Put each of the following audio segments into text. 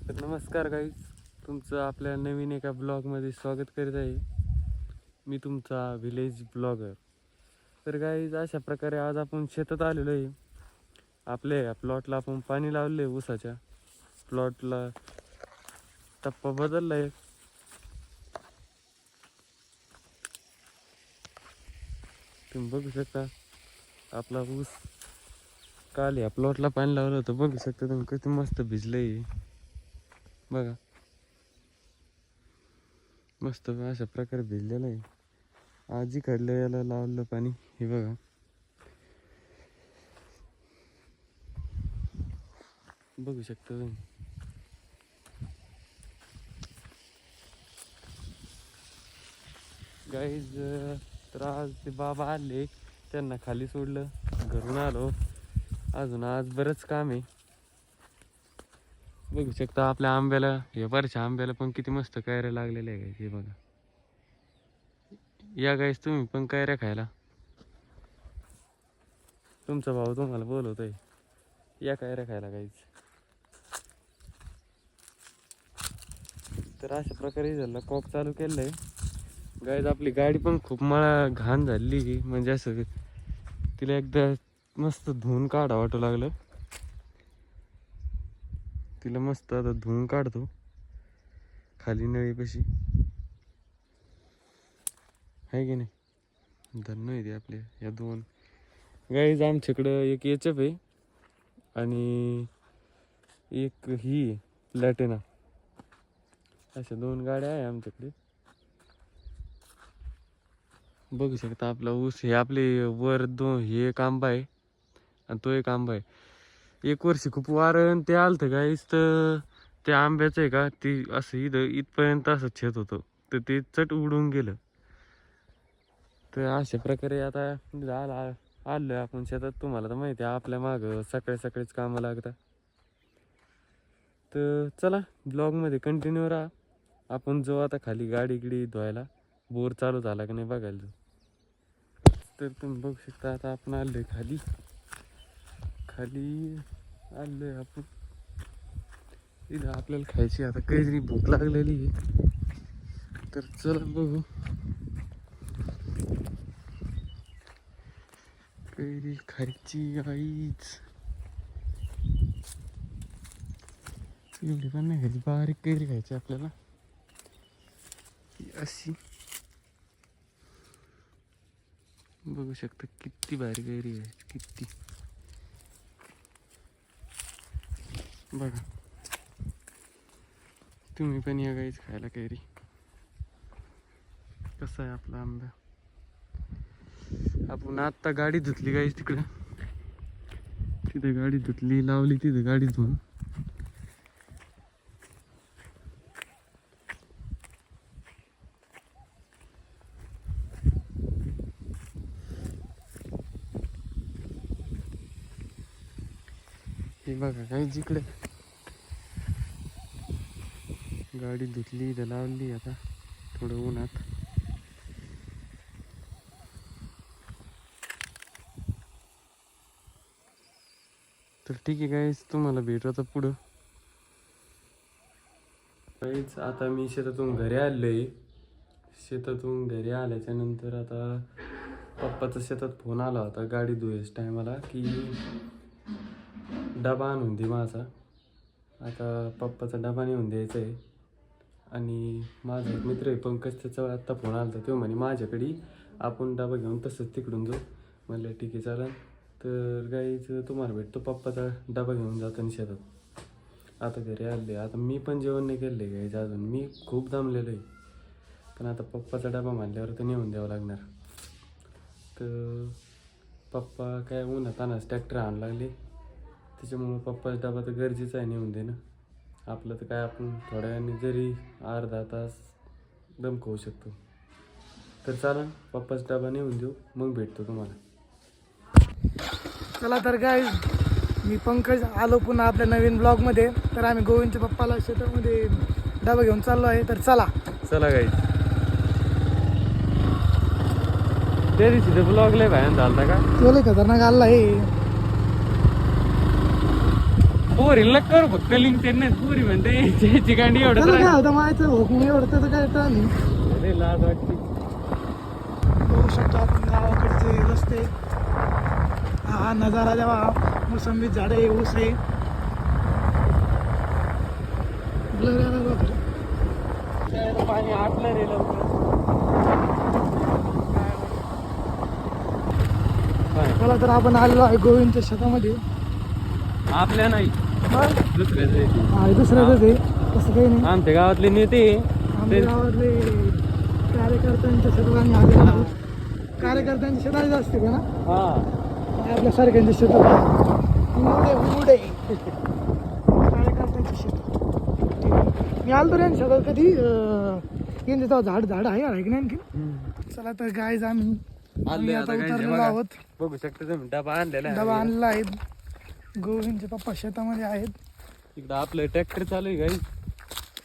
तर नमस्कार गाईज, तुमचं आपल्या नवीन एका ब्लॉगमध्ये स्वागत करीत आहे. मी तुमचा विलेज ब्लॉगर. तर गाईज, अशा प्रकारे आज आपण शेतात आलेलो आहे. आपल्या प्लॉटला आपण पाणी लावले आहे. ऊसाच्या प्लॉटला टप्पा बदलला आहे. तुम्ही बघू शकता आपला ऊस काल या प्लॉटला पाणी लावलं होतं. बघू शकता तुम्ही किती मस्त भिजलंय. बघा, मस्त अशा प्रकारे भिजलेलं आहे. आजी काढलं याला लावलं पाणी. हे बघा, बघू शकता तुम्ही. गाईज, तर आज ते बाबा आले, त्यांना खाली सोडलं, घरून आलो. अजून आज बरंच काम आहे. बघू शकता आपल्या आंब्याला, हे बऱ्याचशा आंब्याला पण किती मस्त कैऱ्या लागलेल्या आहे. हे बघा, या गाईज तुम्ही पण कैऱ्या खायला. तुमचा भाऊ तुम्हाला बोलवतोय, या कैऱ्या खायला गाईज. तर अशा प्रकारे झालं कॉक चालू केलंय. गाईज, आपली गाडी पण खूप मला घाण झाली. म्हणजे असं तिला एकदा मस्त धुवून काढा वाटू लागलं. तिला मस्त आता धुवून काढतो खाली नळीपाशी, आहे की नाही. धन्न आहे ते आपले या दोन गाईज. आमच्याकडं एक एचएफ आहे आणि एक ही प्लॅटिना, अशा दोन गाड्या आहे आमच्याकडे. बघू शकता आपला ऊस. हे आपले वर दोन, हे एक आंबा आहे आणि तो एक आंबा आहे. एक वर्षी खूप वारं ते आलतं गाईस, तर त्या आंब्याचं आहे का, ती असं इथपर्यंत असं छेद होतं, तर ते चट उडून गेलं. तर अशा प्रकारे आता आलोय आपण शेतात. तुम्हाला तर माहिती आहे आपल्या मागं सकाळी सकाळीच कामं लागतात. तर चला, ब्लॉगमध्ये कंटिन्यू राहा. आपण जो आता खाली गाडी गिडी धुवायला, बोर चालू झाला की नाही बघायला जाऊ. तर तुम्ही बघू शकता आता आपण आलोय खाली आलोय आपण. इथं आपल्याला खायची आता काहीतरी भूक लागलेली आहे. तर चला बघू, कैरी खायची आईच. एवढी पण नाही खायची, बारीक कैरी खायची आपल्याला. अशी बघू शकता किती बारीक कैरी आहे, किती. बघा, तुम्ही पण या गाईच खायला कैरी. कसा आहे आपला आंबा. आपण आत्ता गाडी धुतली गाईच तिकडं. तिथे गाडी धुतली, लावली तिथे गाडी धुवून. हे बघा काही जिकडे गाडी धुतली, इथं लावली. आता थोडं उन्हात. तर ठीक आहे गाईज, तुम्हाला भेटू आता पुढं. गाईज, आता मी शेतातून घरी आलोय. शेतातून घरी आल्याच्या नंतर आता पप्पाचा शेतात फोन आला होता गाडी धुवायच्या टायमाला, की डबा आणून दे माझा. आता पप्पाचा डबा नेऊन द्यायचा आहे. आणि माझा एक मित्र आहे पंकज, त्याचा आत्ता फोन आला होता. तो म्हणे माझ्याकडे आपण डबा घेऊन तसंच तिकडून जाऊ. म्हणलं ठीक आहे चालेल. तर गाईज, तुम्हाला भेटतो पप्पाचा डबा घेऊन जाताना शेतात. आता घरी आले. आता मी पण जेवण नाही केलं आहे गाईज अजून. मी खूप दमलेलो आहे, पण आता पप्पाचा डबा मानल्यावर तर नेऊन द्यावं लागणार. तर पप्पा काय उन्हातानाच ट्रॅक्टर आणायला लागले, त्याच्यामुळं पप्पाचा डबा तर गरजेचं आहे नेऊन देणं. आपलं तर काय, आपण थोड्या वेळाने जरी अर्धा तास दम खाऊ शकतो. तर चला, पप्पाचा डबा नेऊन देऊ, मग भेटतो तुम्हाला. चला तर गाईज, मी पंकज आलो पुन्हा आपल्या नवीन ब्लॉगमध्ये. तर आम्ही गोविंदच्या पप्पाला शेतामध्ये डबा घेऊन चाललो आहे. तर चला गाईज. त्या दिवशी ते ब्लॉग लय भयान झालता का, तो लय खतरनाक आला आहे. पोरीला कर फक्त लिंक त्यांना पुरी म्हणते त्याची गांडी एवढं त्याला काय होतं माहिती भोक मी एवढं त्याचं काय टर्न नाही. अरे लाज वाटते. बघू शकतो आपण गावाकडचे रस्ते. हा नजारा जेव्हा मोसंबी झाडे ऊस आहे. ब्लर यायला बघ. पाणी आटलं रे लवकर. चला तर आपण आलेलो आहे गोविंदच्या शेतामध्ये. आपल्या नाही दुसऱ्याचे हा दुसऱ्याच आहे तसं काही नाही. आमच्या गावातले नेते आमच्या गावातले कार्यकर्त्यांच्या शेतात आम्ही आलेलो आहोत. कार्यकर्त्यांच्या शेतात असते का ना हा आपल्या सारख्यांच्या शेतात उडे कार्यकर्त्यांच्या शेतात. मी आलो तर यांच्या शेतात कधी यांच्या झाड झाड आहे की नाही आणखी. चला तर गाईज आम्ही आता उतरलेलो आहोत. बघू शकता तुम्ही डबा आणलेला डबा आणला आहे. गोविंदचे पप्पा शेतामध्ये आहेत. इकडं आपलं ट्रॅक्टर चालू आहे गाई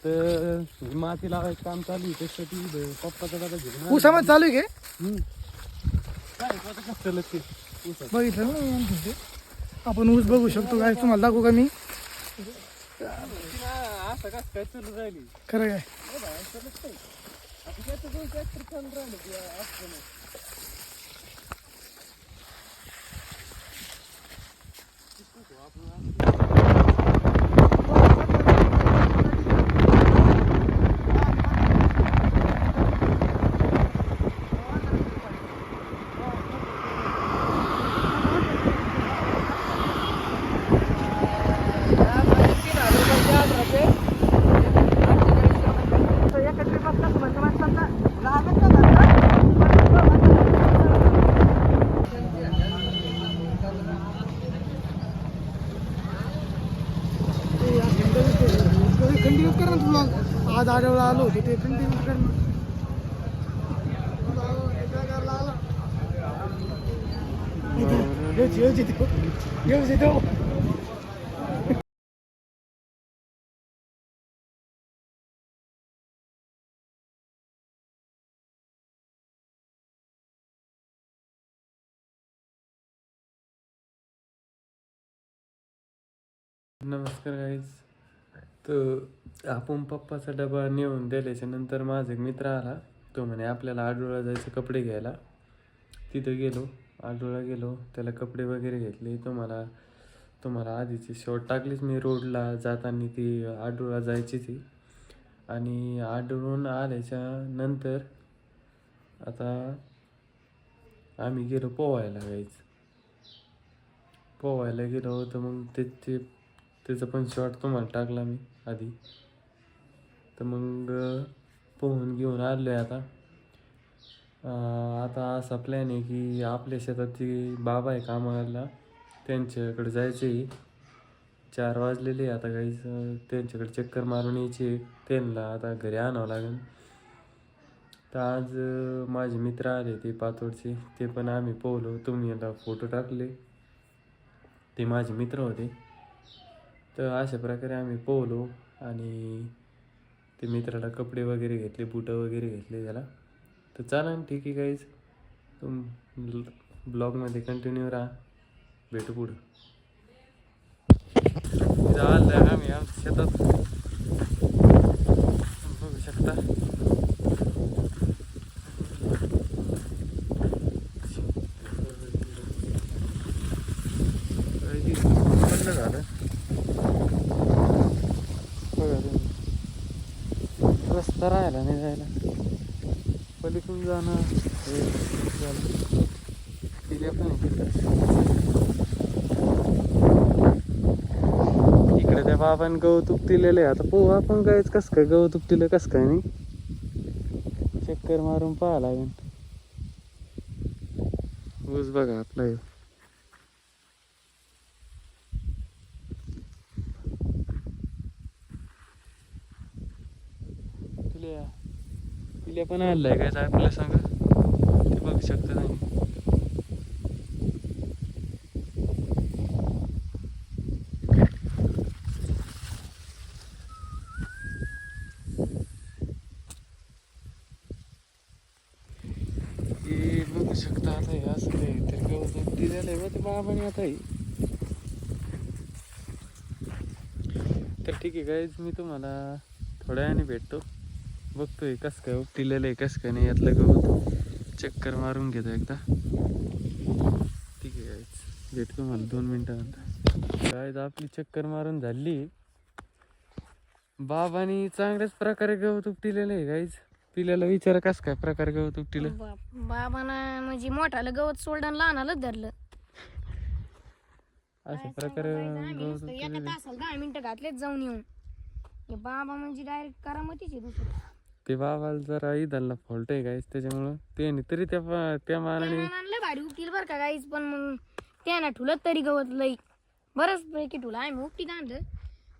तर माती लावायचं काम चालू आहे त्यासाठी पप्पाचा डबा घेऊन ऊसामध्ये चालू आहे काय कसं ते ऊसात. बघितलं ना आणखी ते. आपण ऊस बघू शकतो काय तुम्हाला दाखवू का मी. असं कसं काय चालू राहिली खरं काय कंटिन्यू कर ना तुला. आज आठवडा आलो होतो ते कंटिन्यू कर ना. नमस्कार गाईज. तर आपण पप्पाचा डबा नेऊन दिल्याच्या नंतर माझा एक मित्र आला. तो म्हणे आपल्याला आडोळा जायचे कपडे घ्यायला. तिथं गेलो आडोळा गेलो त्याला कपडे वगैरे घेतले. तुम्हाला आधीची शॉर्ट टाकलीच मी रोडला जाताना ती आडोळा जायची ती. आणि आडोळून आल्याच्या नंतर आता आम्ही गेलो पोहायला गाईज. पोहायला गेलो तर मग त्याचं पण शॉर्ट तुम्हाला टाकला मी आधी. तर मग पोहून घेऊन आलो आहे आता. आता असा प्लॅन आहे की आपल्या शेतात जी बाबा आहे कामाला त्यांच्याकडे जायचं आहे. 4 वाजलेले आता काहीच त्यांच्याकडे चक्कर मारून यायची. त्यांना आता घरी आणावं लागेल. तर आज माझे मित्र आले ते पातोडचे ते पण आम्ही पोहलो. तुम्ही याला फोटो टाकले ते माझे मित्र होते. तर अशा प्रकारे आम्ही पोहलो आणि ते मित्राला कपडे वगैरे घेतले बुटं वगैरे घेतले त्याला. तर चला ठीक आहे गाईज ब्लॉगमध्ये कंटिन्यू राहा. भेटू पुढं. आलं आम्ही आमच्या शेतात बघू शकता. झालं रस्ता राहिला नाही जायला. पलीकडून जाणं इकडे त्या बाबांनी गवतूक दिलेलं आहे. आता पोहा आपण कायच कसं काय गवतूक दिलं कसं काय नाही चक्कर मारून पाहा लागेल. ऊस बघा आपला हे. पिल्या पण आलाय काय आपल्याला सांगा ते बघू शकता नाही. हे बघू शकता आता हे असं तर गवत दिलेलं आहे ते बाबाने आता तर ठीक आहे गाईज, मी तुम्हाला थोड्या वेळाने भेटतो. बघतोय कसं काय उपटिलेलं आहे, कसं काय नाही, यातलं गवत चक्कर मारून घेतो एकदा. ठीक आहे गाईज, भेटतो मला 2 मिनटानंतर. गाईज आपली चक्कर मारून झाली. बाबांनी चांगल्याच प्रकारे गवत उपटिलेलं आहे गाईज. पिल्याला विचारा कसं काय प्रकारे गवत उपटिलं. बाबांना म्हणजे मोठाला गवत सोडलं आणि लहानालाच धरलं. अशा प्रकारे गवत एका उपटिलेलं आहे. तासाला 10 मिनिटं घातलेच जाऊन येऊन. हे बाबा म्हणजे डायरेक्ट करामतीचे दुसरं. ते बाबाला जरा इदाला फॉल्ट आहे गाईज, त्याच्यामुळं ते नाही तरी त्या मानाने आणलं भारी उठतील बरं का गाईच, पण मग त्यानं ठुलत तरी गवत लई बरंच पैकी ठुला. आम्ही उपटीत आणलं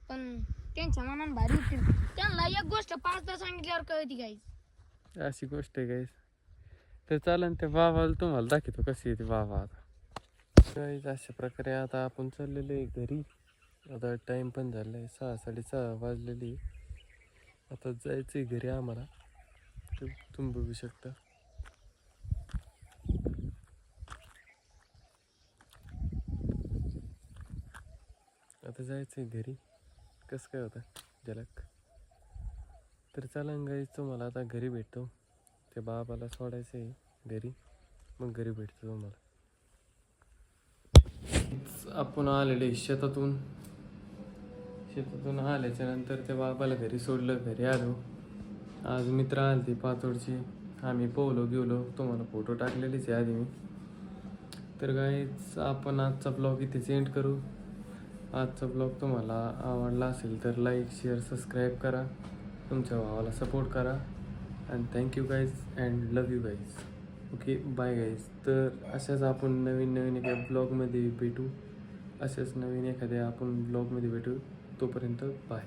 पण त्यांच्या मनानं भारी उठतील. त्यांना एक गोष्ट 5दा सांगितल्यावर कळती गाईच. अशी गोष्ट आहे गाईज. तर चालन त्या बाबाला तुम्हाला दाखवतो कशी येते बाबा आता. गाईज अशा प्रकारे आता आपण चाललेलो आहे घरी. आता टाईम पण झाला आहे 6 6:30 वाजलेली. आता जायचं आहे घरी आम्हाला. तर तुम्ही बघू शकता. आता जायचं आहे घरी. कसं काय होतं झलक. तर चला गाईज, तुम्हाला आता घरी भेटतो. ते बाबाला सोडायचं आहे घरी, मग घरी भेटतो तुम्हाला. आपण आलेले शेतातून आल्याच्या नंतर त्या बाबाला घरी सोडलं. घरी आलो. आज मित्र आले पाचोडचे. आम्ही पोहलो गेलो, तुम्हाला फोटो टाकलेलेच आहे आधी मी. तर गाईज आपण आजचा ब्लॉग इथेच एंड करू. आजचा ब्लॉग तुम्हाला आवडला असेल तर लाईक शेअर सबस्क्राईब करा. तुमच्या भावाला सपोर्ट करा. And thank you guys and love you guys. Okay bye guys. तर अशाच आपण नवीन एका ब्लॉगमध्ये भेटू. अशाच नवीन एखाद्या आपण ब्लॉगमध्ये भेटू. तोपर्यंत बाय.